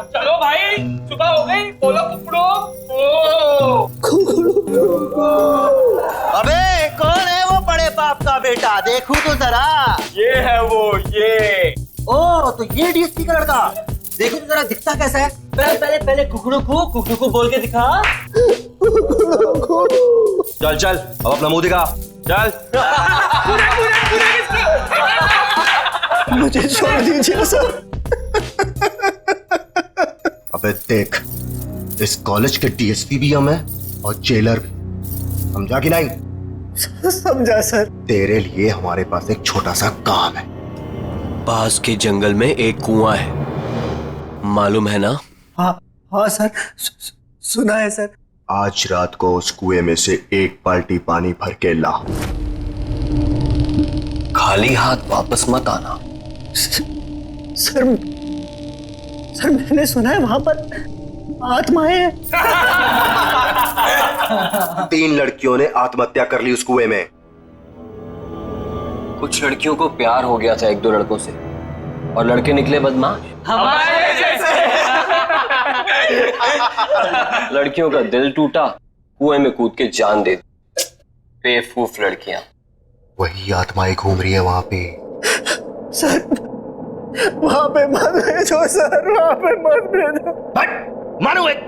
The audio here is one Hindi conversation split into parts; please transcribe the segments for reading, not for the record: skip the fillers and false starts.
चलो भाई, सुबह हो गई, बोलो कुकड़ो। अबे कौन है वो बड़े बाप का बेटा, देखूं तो जरा। ये है वो, ये। ओ तो ये डीएसपी का लड़का, देखो तो जरा दिखता कैसा है। पहले पहले पहले कुकड़ू को बोल के दिखा। चल चल, अब अपना मुंह दिखा, चल। मुझे छोड़ दीजिए सर। अबे देख, इस कॉलेज के डीएसपी भी हम हैं और जेलर भी, समझा कि नहीं? समझा सर। तेरे लिए हमारे पास एक छोटा सा काम है। पास के जंगल में एक कुआं है, मालूम है ना? हाँ सर, सुना है सर। आज रात को उस कुएं में से एक बाल्टी पानी भर के ला। खाली हाथ वापस मत आना। सर मैंने सुना है वहां पर आत्माएं हैं। 3 लड़कियों ने आत्महत्या कर ली उस कुएं में। कुछ लड़कियों को प्यार हो गया था 1-2 लड़कों से, और लड़के निकले बदमाश। हमारे जैसे। लड़कियों का दिल टूटा, कुएं में कूद के जान दे दी। बेवकूफ लड़कियां। वही आत्माएं घूम रही है वहां पे। सर वहां पे मत भेजो सर, वहां पे मत भेजो। मानो एक।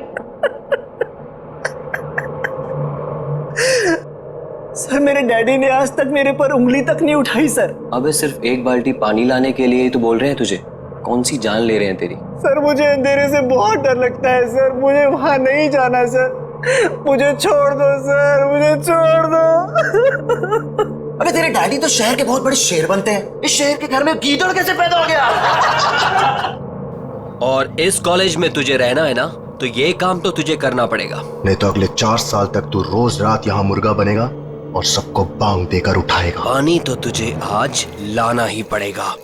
सर मेरे डैडी ने आज तक मेरे पर उंगली तक नहीं उठाई सर। अबे सिर्फ एक बाल्टी पानी लाने के लिए ही तो बोल रहे हैं तुझे। कौन सी जान ले रहे हैं तेरी? सर मुझे अंधेरे से बहुत डर लगता है सर, मुझे वहां नहीं जाना सर, मुझे छोड़ दो सर, मुझे छोड़ दो। अबे तेरे डैडी तो शहर के बहुत बड़े शेर बनते हैं, इस शहर के घर में गीदड़ कैसे पैदा हो गया? और इस कॉलेज में तुझे रहना है ना, तो ये काम तो तुझे करना पड़ेगा। नहीं तो अगले 4 साल तक तू रोज रात यहाँ मुर्गा बनेगा और सबको बांग देकर उठाएगा। पानी तो तुझे आज लाना ही पड़ेगा।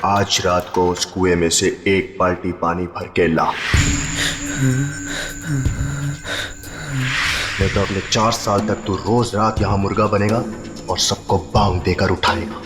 आज रात को उस कुएं में से एक बाल्टी पानी भर के ला, नहीं तो अगले 4 साल तक तू रोज रात यहाँ मुर्गा बनेगा और सबको बांग देकर उठाएगा।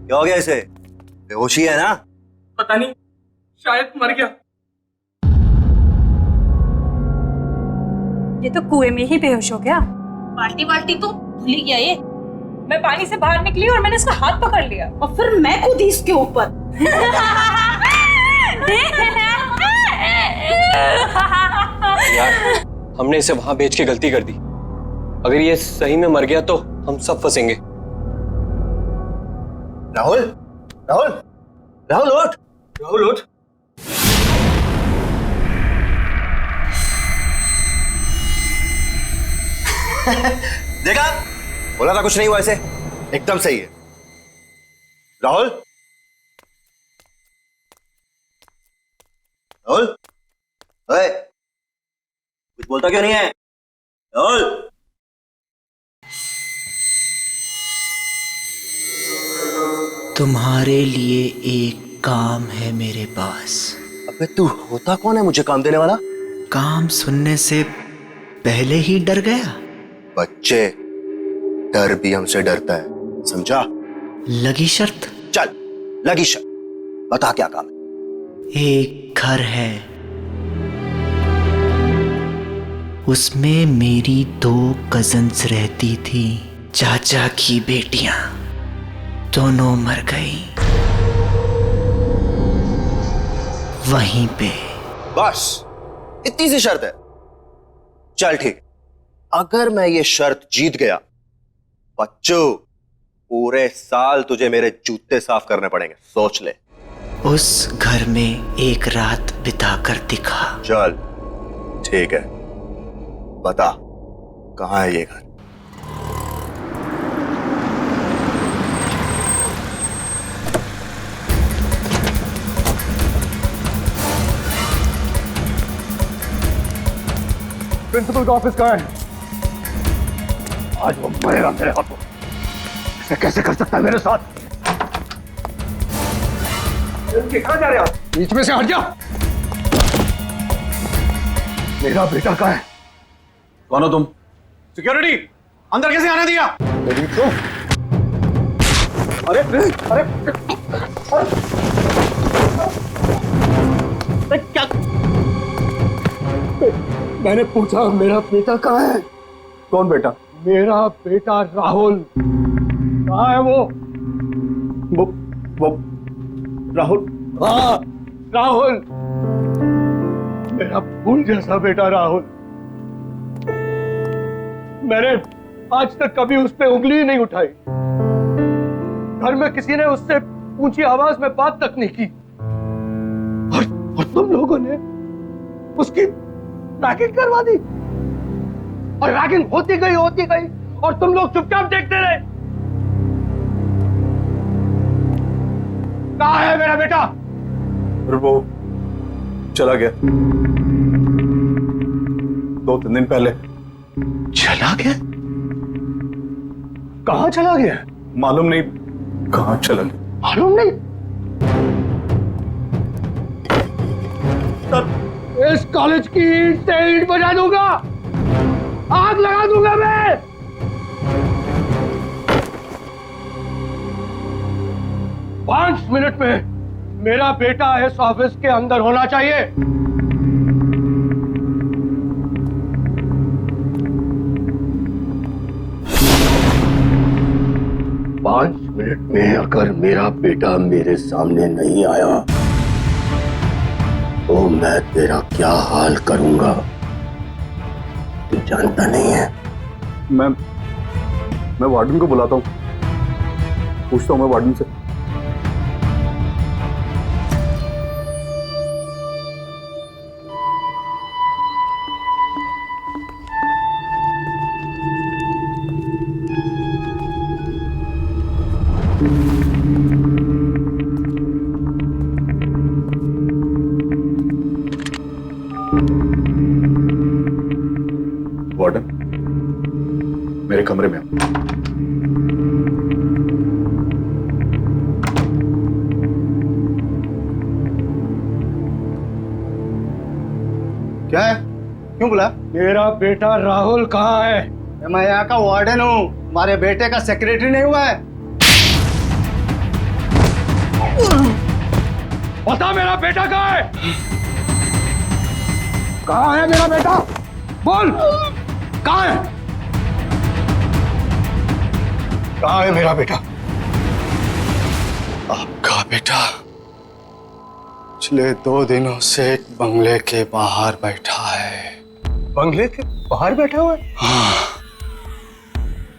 क्या हो गया इसे? बेहोशी है ना? पता नहीं, शायद मर गया। ये तो कुएं में ही बेहोश हो गया। बाल्टी बाल्टी तो भूल ही गया ये। मैं पानी से बाहर निकली और मैंने इसका हाथ पकड़ लिया। और फिर मैं कूदी इसके ऊपर। यार, हमने इसे वहां भेज के गलती कर दी। अगर ये सही में मर गया तो हम सब फंसेंगे। राहुल, राहुल, राहुल उठ, राहुल उठ। देखा, बोला था कुछ नहीं हुआ, ऐसे एकदम सही है। राहुल, राहुल, ओए, कुछ बोलता क्यों नहीं है? राहुल, तुम्हारे लिए एक काम है मेरे पास। अबे तू होता कौन है मुझे काम देने वाला? काम सुनने से पहले ही डर गया। बच्चे, डर भी हमसे डरता है, समझा? लगी शर्त? चल, लगी शर्त, बता क्या काम है? एक घर है, उसमें मेरी 2 कजन्स रहती थी, चाचा की बेटियां, दोनों मर गई वहीं पे। बस इतनी सी शर्त है? चल ठीक, अगर मैं ये शर्त जीत गया, बच्चों पूरे साल तुझे मेरे जूते साफ करने पड़ेंगे, सोच ले। उस घर में एक रात बिताकर दिखा। चल ठीक है, बता कहां है ये घर? प्रिंसिपल का ऑफिस कहाँ है? आज वो मरेगा मेरे हाथों। ऐसे कैसे कर सकता है मेरे साथ? कहाँ जा रहे आप? बीच में से हट जा। मेरा बेटा कहाँ है? कौन हो तुम? सिक्योरिटी, अंदर कैसे आने दिया? अरे अरे क्या? मैंने पूछा मेरा बेटा कहाँ है? कौन बेटा? मेरा बेटा राहुल कहाँ है? वो राहुल? हाँ, राहुल, मेरा फूल जैसा बेटा राहुल। मैंने आज तक कभी उस पर उंगली नहीं उठाई। घर में किसी ने उससे ऊंची आवाज में बात तक नहीं की। और तुम लोगों ने उसकी रैगिंग करवा दी। और रैगिंग होती गई और तुम लोग चुपचाप देखते रहे। कहाँ है मेरा बेटा? वो चला गया 2-3 दिन पहले। चला गया? कहाँ चला गया? मालूम नहीं कहाँ चला गया। मालूम नहीं? इस कॉलेज की ईंट से ईंट बजा दूंगा, आग लगा दूंगा मैं। पांच मिनट में मेरा बेटा इस ऑफिस के अंदर होना चाहिए। 5 मिनट में अगर मेरा बेटा मेरे सामने नहीं आया तो मैं तेरा क्या हाल करूंगा तू जानता नहीं है। मैं वार्डन को बुलाता हूँ, पूछता हूँ मैं वार्डन से। वार्डन, मेरे कमरे में आओ। क्या है? क्यों बुला? मेरा बेटा राहुल कहाँ है? मैं यहाँ का वार्डन हूँ, हमारे बेटे का सेक्रेटरी नहीं हुआ है। बता मेरा बेटा कहाँ है? कहाँ है मेरा बेटा? बोल, कहाँ है? कहाँ है मेरा बेटा? आपका बेटा पिछले 2 दिनों से एक बंगले के बाहर बैठा है। बंगले के बाहर बैठा हुआ है? हाँ,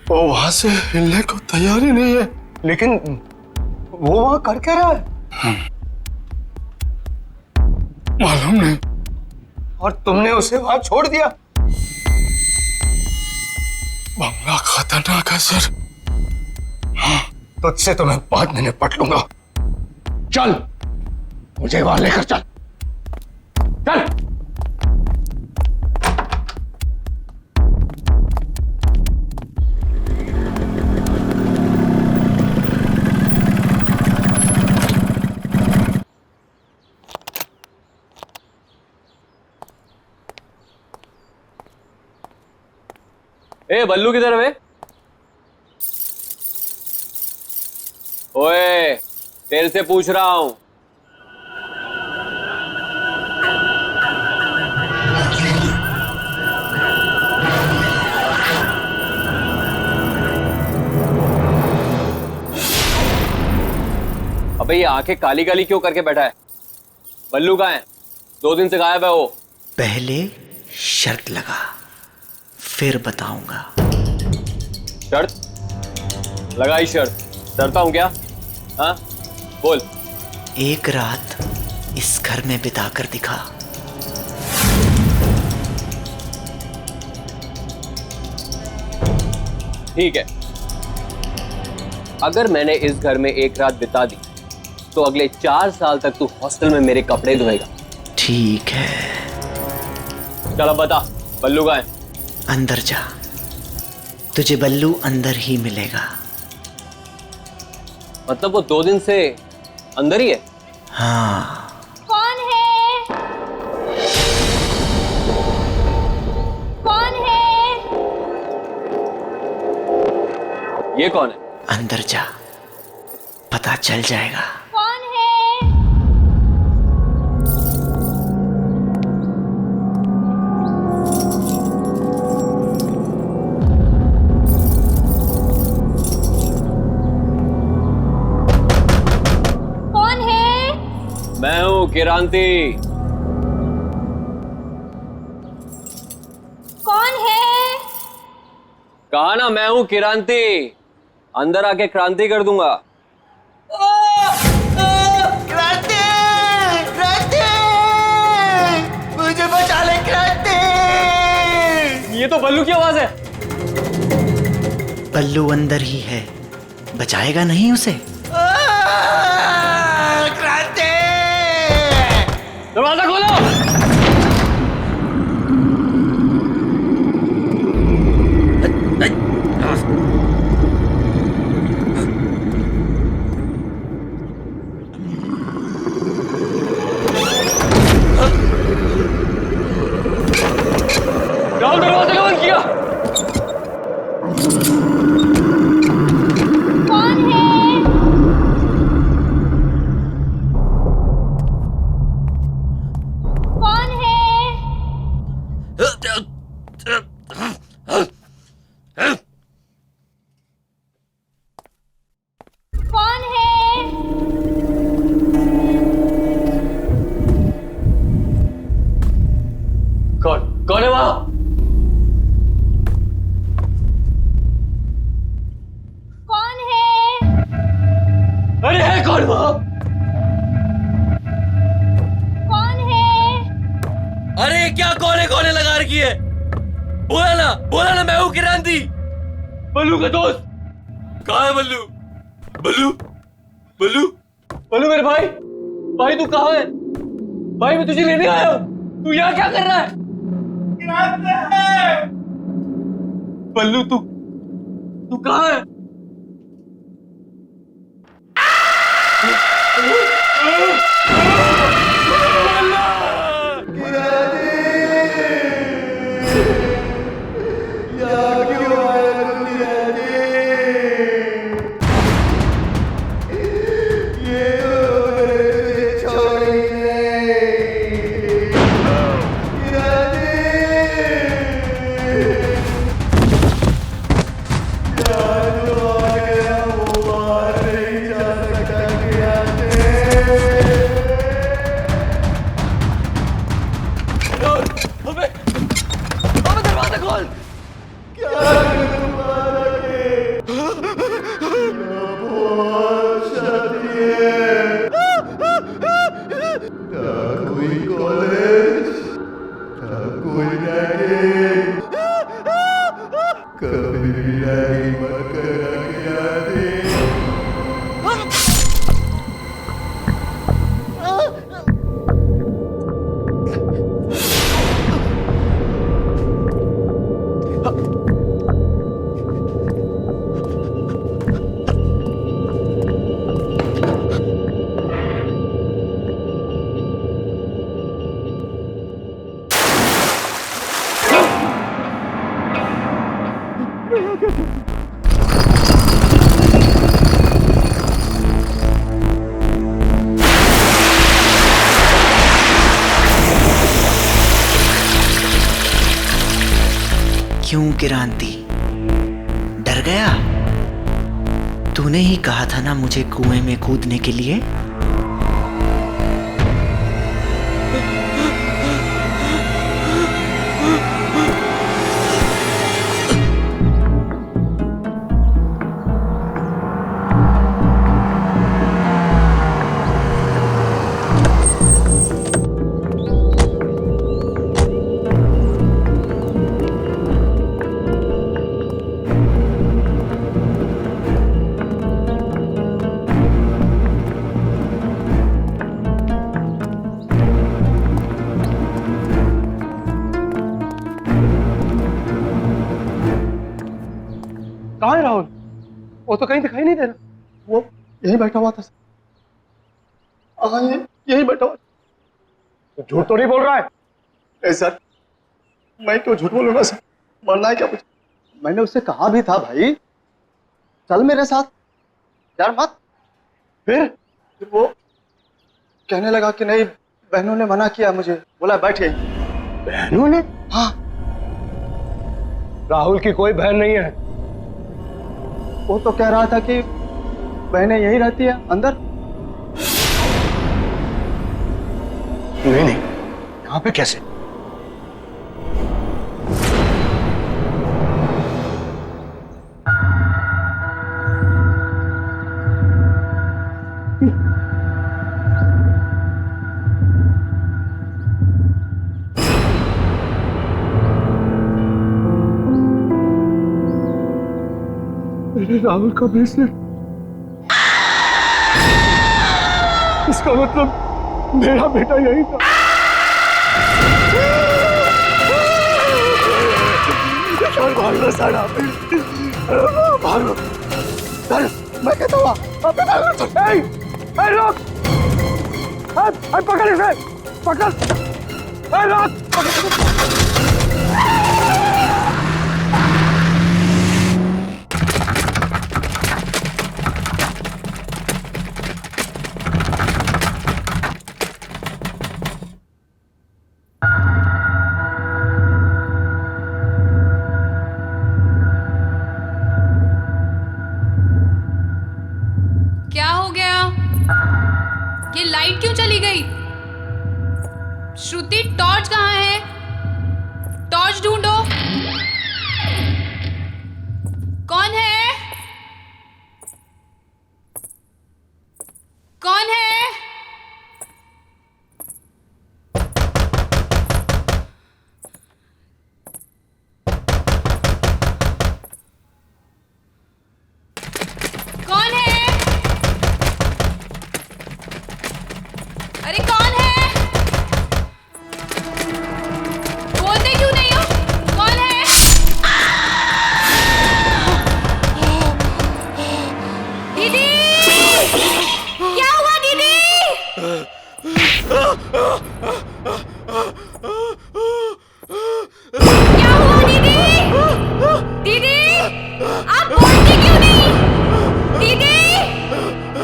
वो वहां से हिलने को तैयार ही नहीं है। लेकिन वो वहां कर क्या रहा है? मालूम नहीं। और तुमने उसे वहां छोड़ दिया? बंगला खतरनाक है सर। तुझसे तो मैं बाद में निपट लूंगा। चल, मुझे वहां लेकर चल। चल। ए बल्लू किधर है बे? ओए, तेरे से पूछ रहा हूं। अबे ये आंखें काली काली क्यों करके बैठा है? बल्लू कहाँ है? 2 दिन से गायब है वो। पहले शर्त लगा, फिर बताऊंगा। शर्त? लगाई शर्त। डरता हूं क्या? हाँ, बोल। एक रात इस घर में बिताकर दिखा। ठीक है, अगर मैंने इस घर में एक रात बिता दी तो अगले 4 साल तक तू हॉस्टल में मेरे कपड़े धोएगा। ठीक है, चल अब बता, बल्लू कहाँ है? अंदर जा, तुझे बल्लू अंदर ही मिलेगा। मतलब वो 2 दिन से अंदर ही है? हाँ। कौन है? कौन है? ये कौन है? अंदर जा, पता चल जाएगा। कौन है? कौन है? मैं हूँ किरांती। कौन है? कहा ना, मैं हूँ किरांती। अंदर आके क्रांति कर दूंगा। क्रांति! क्रांति! मुझे बचा ले क्रांति! ये तो बल्लू की आवाज है। बल्लू अंदर ही है, बचाएगा नहीं उसे? क्रांति! दरवाजा खोलो। राहुल, दरवाजा क्यों बंद किया? कौन है? कौन है? कौन है? कौन है वहां? कौन है? अरे है कौन वहां? कौन है? अरे क्या कोने लगा रखी है? बोला ना मैं हूँ किरांती, बल्लू का दोस्त। कहाँ है बल्लू? बल्लू बल्लू बल्लू मेरे भाई तू कहाँ है? भाई मैं तुझे लेने आया हूँ, तू यहाँ क्या कर रहा है? बल्लू तू कहाँ है? क्यों क्रांति, डर गया? तूने ही कहा था ना मुझे कुएं में कूदने के लिए। कहाँ है राहुल? वो तो कहीं दिखाई नहीं दे रहा। वो यहीं बैठा हुआ था। हाँ, यहीं बैठा हुआ। तो झूठ तो नहीं बोल रहा है? ए सर, मैं क्यों झूठ बोलूंगा सर? मरना है क्या मुझे? मैंने उससे कहा भी था भाई, चल मेरे साथ, यार मत। फिर वो कहने लगा कि नहीं, बहनों ने मना किया मुझे, बोला बैठे। बहनों ने? हाँ। राहुल की कोई बहन नहीं है। वो तो कह रहा था कि बहनें यही रहती है अंदर। नहीं नहीं, यहाँ पे कैसे? मेरे राहुल का ब्रेसलेट, इसका मतलब मेरा बेटा यही था। भागो साड़ा, भागो। मैं कहता हुआ रोक, पकड़ इसे, पकड़, रोक। क्या हो गया? ये लाइट क्यों चली गई? श्रुति, टॉर्च कहाँ है? टॉर्च ढूंढो। कौन है? कौन है? कौन है? अरे कौन है? बोलते क्यों नहीं हो? कौन है? दीदी, क्या हुआ दीदी? क्या हुआ दीदी? दीदी, आप बोलते क्यों नहीं? दीदी,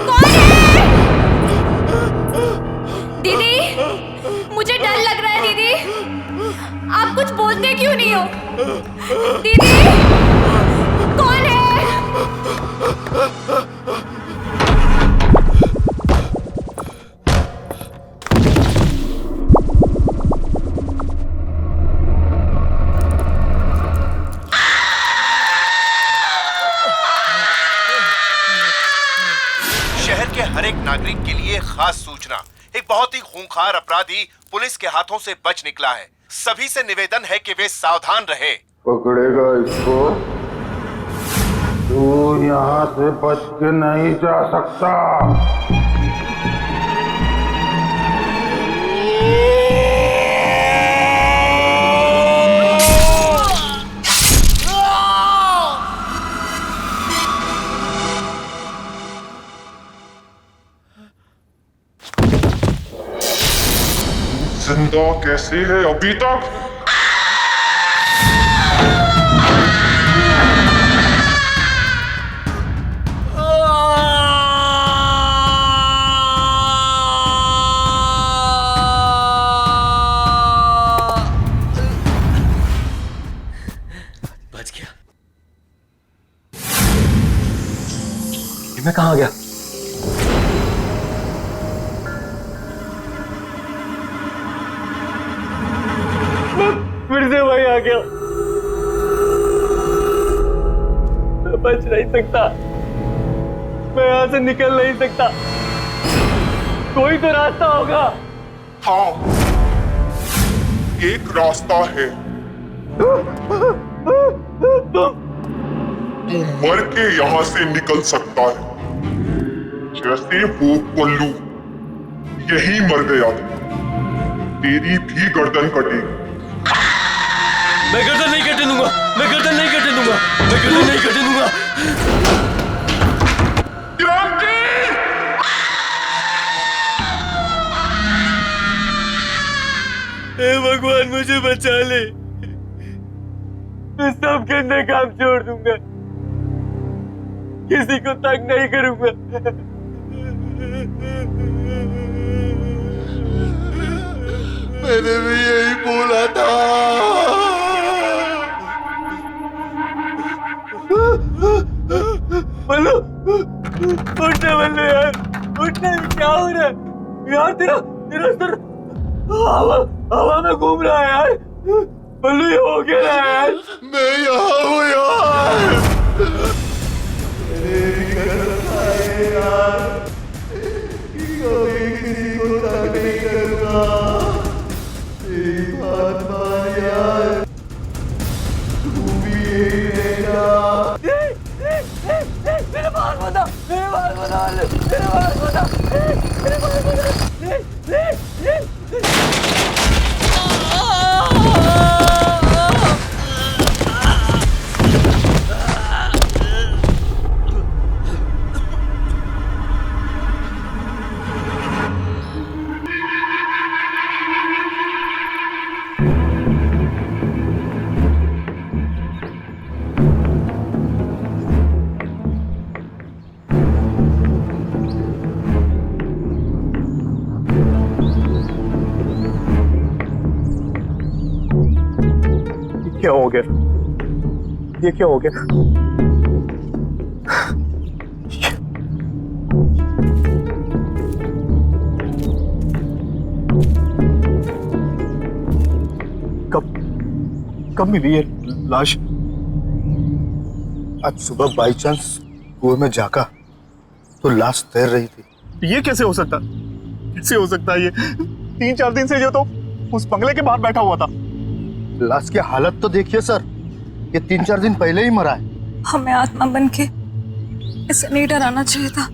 कौन है? दीदी, मुझे डर लग रहा है दीदी। आप कुछ बोलते क्यों नहीं हो? दीदी, कौन है? शहर के हर एक नागरिक के लिए खास सूचना। एक बहुत ही खूंखार अपराधी पुलिस के हाथों से बच निकला है। सभी से निवेदन है कि वे सावधान रहे। पकड़ेगा इसको? तू यहाँ से बच के नहीं जा सकता। जिंदा कैसे है अभी तक? बच गया। मैं कहाँ गया? फिर से वही आ गया। मैं बच नहीं सकता, मैं यहाँ से निकल नहीं सकता। कोई तो रास्ता होगा। हाँ, एक रास्ता है। तू मर के यहाँ से निकल सकता है, जैसे वो पल्लू यही मर गया था। तेरी भी गर्दन कटेगी। मैं गर्दन नहीं कटने दूंगा, मैं गर्दन नहीं कटने दूंगा, मैं गर्दन नहीं कटने दूंगा। क्रांति! हे भगवान मुझे बचा ले। मैं सब करने काम छोड़ दूंगा, किसी को तंग नहीं करूंगा। मैंने भी यही बोला था। बल्लू, उठना बल्लू यार, उठना। क्या हो रहा है यार? तेरा तेरा सर हवा में घूम रहा है यार। बल्लू ये हो क्या रहा है यार? मैं यहाँ हूँ यार। कभी किसी को तंग नहीं करूँगा। तेरी बात मान यार, तू भी यही रहेगा। मेरे बाल बता, मेरे बाल बता, मेरे बाल बता, मेरे बाल बता। क्या हो गया? ये क्या हो गया? कब मिली है लाश? आज सुबह बाई चांस कुएं में झांका तो लाश तैर रही थी। ये कैसे हो सकता? कैसे हो सकता है ये? 3-4 दिन से जो तो उस बंगले के बाहर बैठा हुआ था। लाश की हालत तो देखिए सर, ये 3-4 दिन पहले ही मरा है। हमें आत्मा बन के इसे नहीं डराना चाहिए था।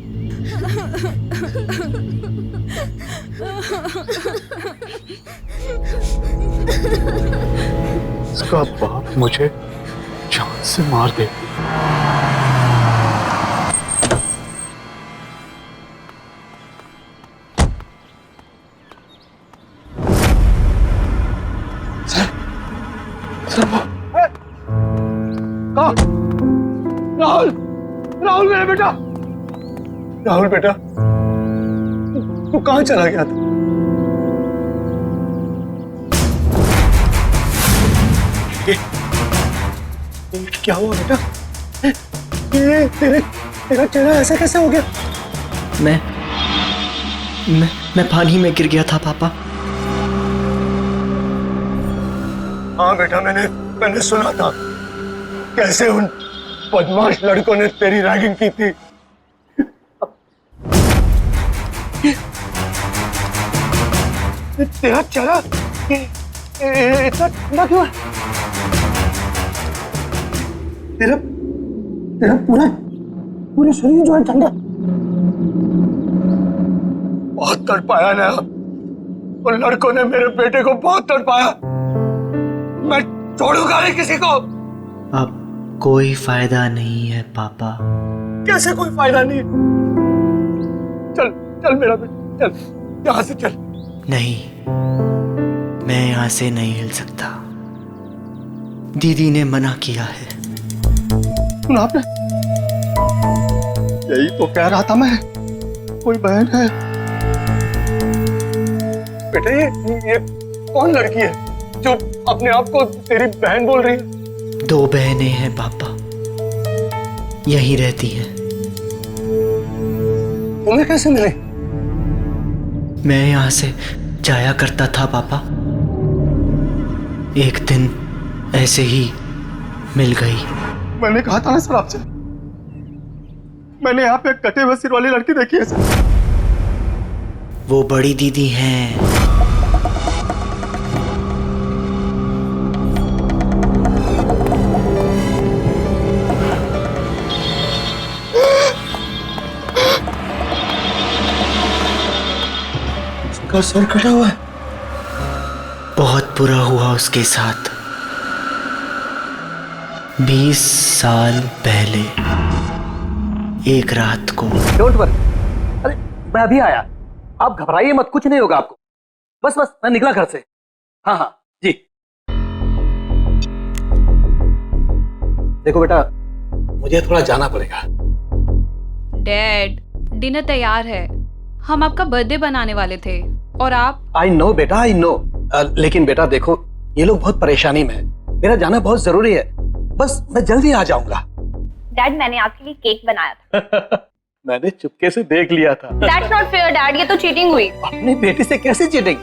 इसका बाप मुझे जान से मार दे। राहुल, राहुल मेरा बेटा, राहुल बेटा, तू कहाँ चला गया था? क्या हुआ बेटा? ये तेरा चेहरा ऐसा कैसे हो गया? मैं पानी में गिर गया था पापा। हाँ बेटा, मैंने सुना था कैसे उन बदमाश लड़कों ने तेरी रैगिंग की थी। तेरा चेहरा इतना ठंडा क्यों है? तेरा पूरा पूरे शरीर जो है ठंडा। बहुत तड़पाया ना, उन लड़कों ने मेरे बेटे को बहुत तड़पाया। मैं छोड़ूंगा नहीं किसी को। अब कोई फायदा नहीं है पापा। कैसे कोई फायदा नहीं? चल चल मेरा बेटा, चल यहां से चल। नहीं, मैं यहाँ से नहीं हिल सकता। दीदी ने मना किया है। सुना आपने? यही तो कह रहा था मैं, कोई बहन है। बेटे ये कौन लड़की है जो अपने आप को तेरी बहन बोल रही है? 2 बहनें हैं पापा, यहीं रहती हैं। तुम्हें कैसे मिले? मैं यहाँ से जाया करता था पापा, एक दिन ऐसे ही मिल गई। मैंने कहा था ना सर आपसे, मैंने यहाँ पे एक कटे हुए सिर वाली लड़की देखी है सर। वो बड़ी दीदी हैं। उसका सर कटा हुआ है। बहुत बुरा हुआ उसके साथ 20 साल पहले एक रात को। डोंट वरी, अरे मैं अभी आया, आप घबराइए मत, कुछ नहीं होगा आपको। बस बस मैं निकला घर से। हाँ हाँ जी। देखो बेटा, मुझे थोड़ा जाना पड़ेगा। डैड, डिनर तैयार है, हम आपका बर्थडे बनाने वाले थे और आप। आई नो बेटा, आई नो। लेकिन बेटा देखो, ये लोग बहुत परेशानी में है, मेरा जाना बहुत जरूरी है। बस मैं जल्दी आ जाऊंगा। डैड, मैंने आपके लिए केक बनाया था। मैंने चुपके से देख लिया था। That's not fair, डैड, ये तो चीटिंग हुई। अपनी बेटी से कैसे चीटिंग?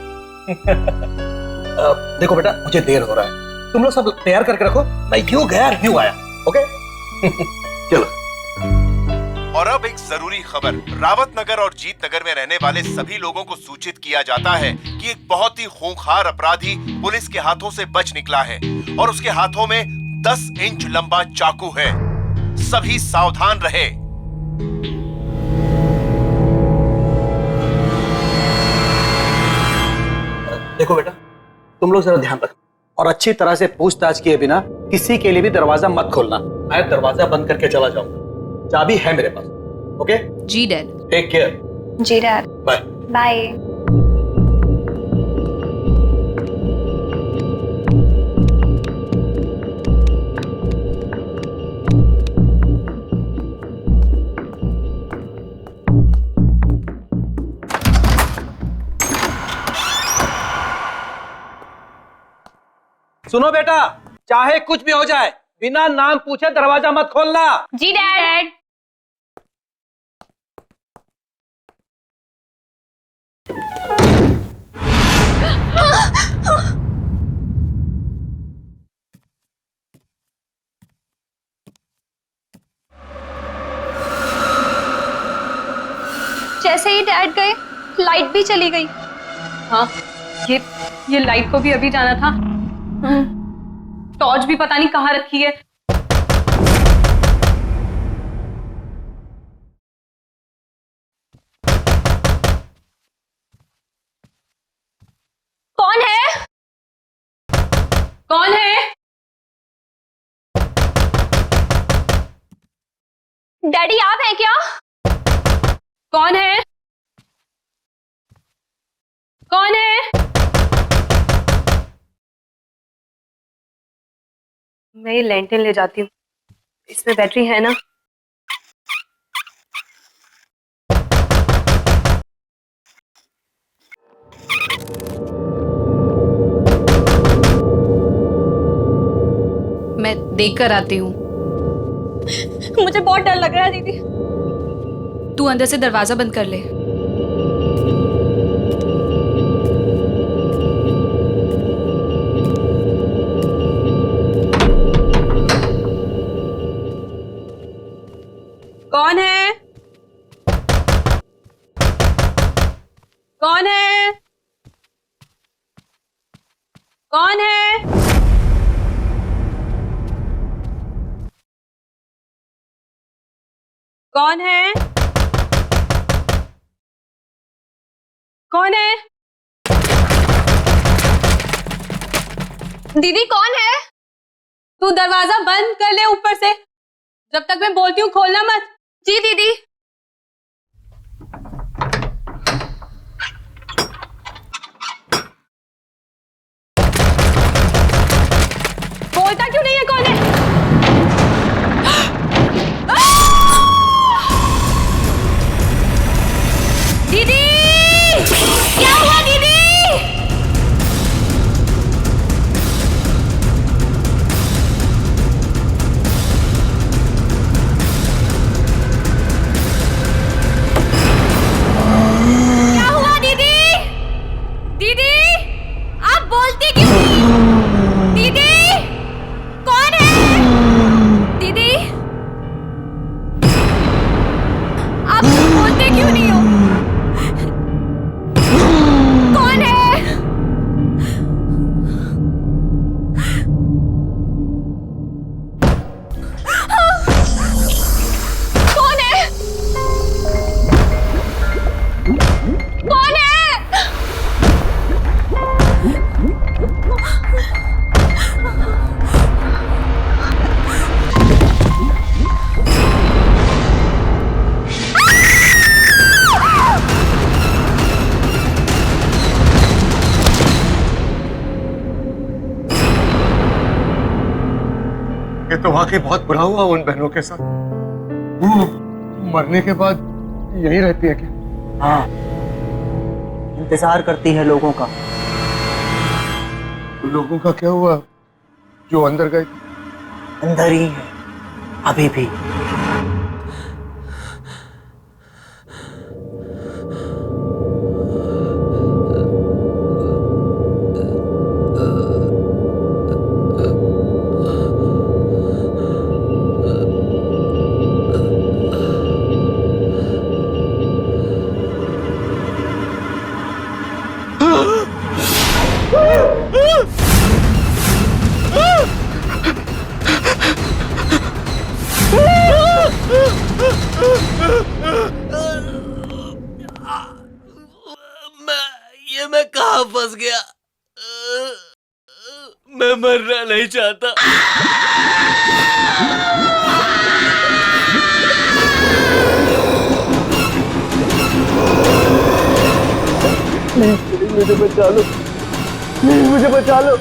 देखो बेटा, मुझे देर हो रहा है, तुम लोग सब तैयार करके रखो, मैं यूं गया यूं आया। ओके चलो। और अब एक जरूरी खबर। रावत नगर और जीत नगर में रहने वाले सभी लोगों को सूचित किया जाता है कि एक बहुत ही खूंखार अपराधी पुलिस के हाथों से बच निकला है और उसके हाथों में 10 इंच लंबा चाकू है। सभी सावधान रहे। देखो बेटा, तुम लोग जरा ध्यान रखो और अच्छी तरह से पूछताछ किए बिना किसी के लिए भी दरवाजा मत खोलना। मैं दरवाजा बंद करके चला जाऊंगा, चाबी है मेरे पास। ओके जी डैड। Take care. जी डैड। Bye bye. सुनो बेटा, चाहे कुछ भी हो जाए, बिना नाम पूछे दरवाजा मत खोलना। जी डैड। जैसे ही डैड गए, लाइट भी चली गई। हाँ, ये लाइट को भी अभी जाना था। टॉर्च भी पता नहीं कहाँ रखी है। कौन है? कौन है? डैडी आप हैं क्या? कौन है? कौन है? मैं ये लैंटर्न ले जाती हूँ, इसमें बैटरी है ना? मैं देख कर आती हूँ। मुझे बहुत डर लग रहा है दीदी। तू अंदर से दरवाजा बंद कर ले। कौन है? कौन है? कौन है? कौन है? कौन है? दीदी कौन है? तू दरवाजा बंद कर ले ऊपर से, जब तक मैं बोलती हूँ खोलना मत। जी दीदी। बोलता क्यों नहीं है? कौन है? दीदी क्या हुआ दीदी? क्या हुआ दीदी? दीदी आप बोलती क्यों नहीं? दीदी कौन है? दीदी आप बोलते क्यों नहीं हो? कौन है? कौन है? कौन है? ये तो वाकई बहुत बुरा हुआ उन बहनों के साथ। मरने के बाद यही रहती है क्या? हाँ, इंतजार करती है लोगों का। लोगों का क्या हुआ जो अंदर गए? अंदर ही है अभी भी। मैं कहाँ फंस गया? मैं मरना नहीं चाहता। मुझे बचा लो, मुझे बचा लो।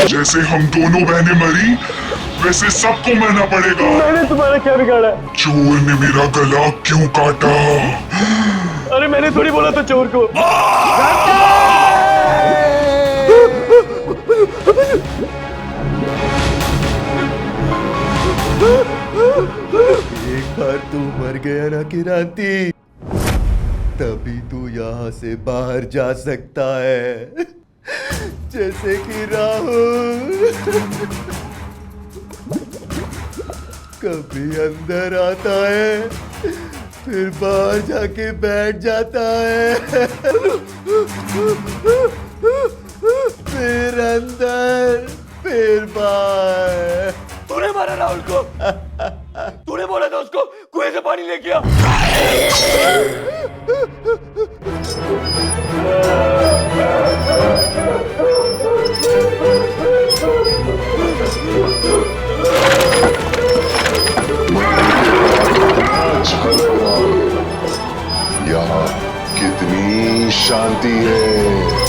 जैसे हम दोनों बहनें मरी वैसे सबको मरना पड़ेगा। मैंने तुम्हारा क्या बिगाड़ा? चोर ने मेरा गला क्यों काटा? अरे मैंने थोड़ी बोला था चोर को। एक बार तू मर गया ना किरांती, तभी तू यहाँ से बाहर जा सकता है। जैसे कि राहुल कभी अंदर आता है फिर बाहर जाके बैठ जाता है, फिर अंदर फिर बाहर। तूने मारा राहुल को? तूने बोला था उसको कुएं से पानी लेके आ। यहाँ कितनी शांति है।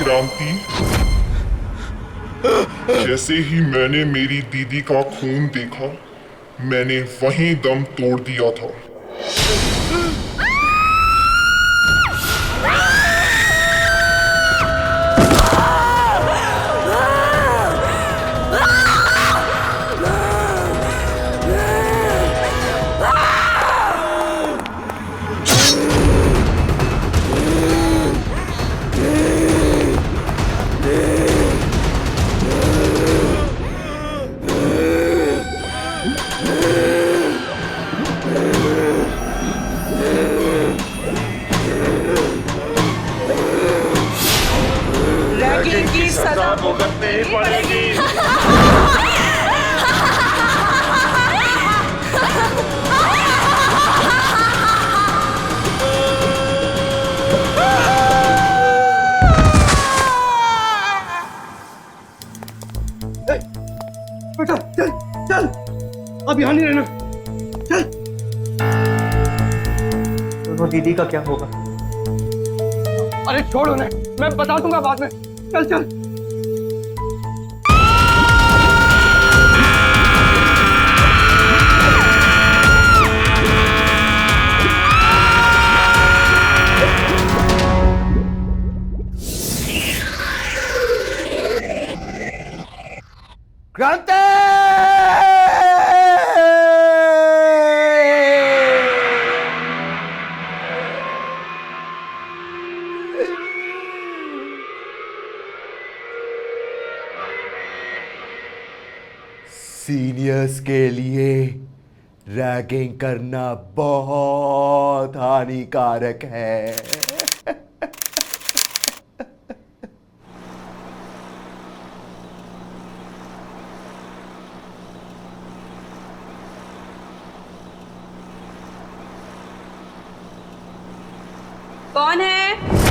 क्रांति, जैसे ही मैंने मेरी दीदी का खून देखा मैंने वहीं दम तोड़ दिया था। रैगिंग की सजा भुगतनी पड़ेगी। बेटा चल चल, अब यहाँ नहीं रहना, चल। दोनों दीदी का क्या होगा? अरे छोड़ उन्हें, मैं बता दूंगा बाद में। चल चल। क्रांति! सीनियर्स के लिए रैगिंग करना बहुत हानिकारक है। कौन है?